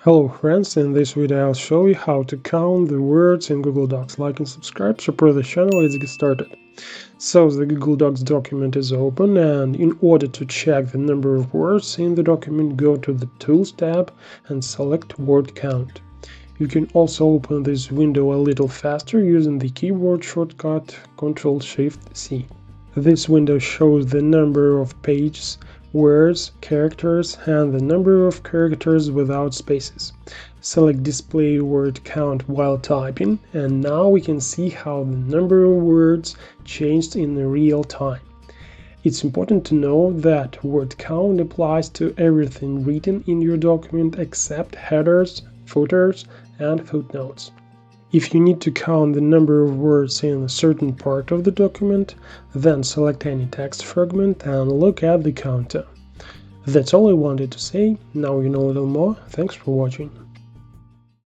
Hello friends, in this video I'll show you how to count the words in Google Docs. Like and subscribe, support the channel, let's get started. So the Google Docs document is open, and in order to check the number of words in the document, go to the Tools tab and select Word Count. You can also open this window a little faster using the keyboard shortcut Ctrl-Shift-C. This window shows the number of pages, words, characters, and the number of characters without spaces. Select Display Word Count while typing, and now we can see how the number of words changed in real time. It's important to know that word count applies to everything written in your document except headers, footers, and footnotes. If you need to count the number of words in a certain part of the document, then select any text fragment and look at the counter. That's all I wanted to say. Now you know a little more. Thanks for watching.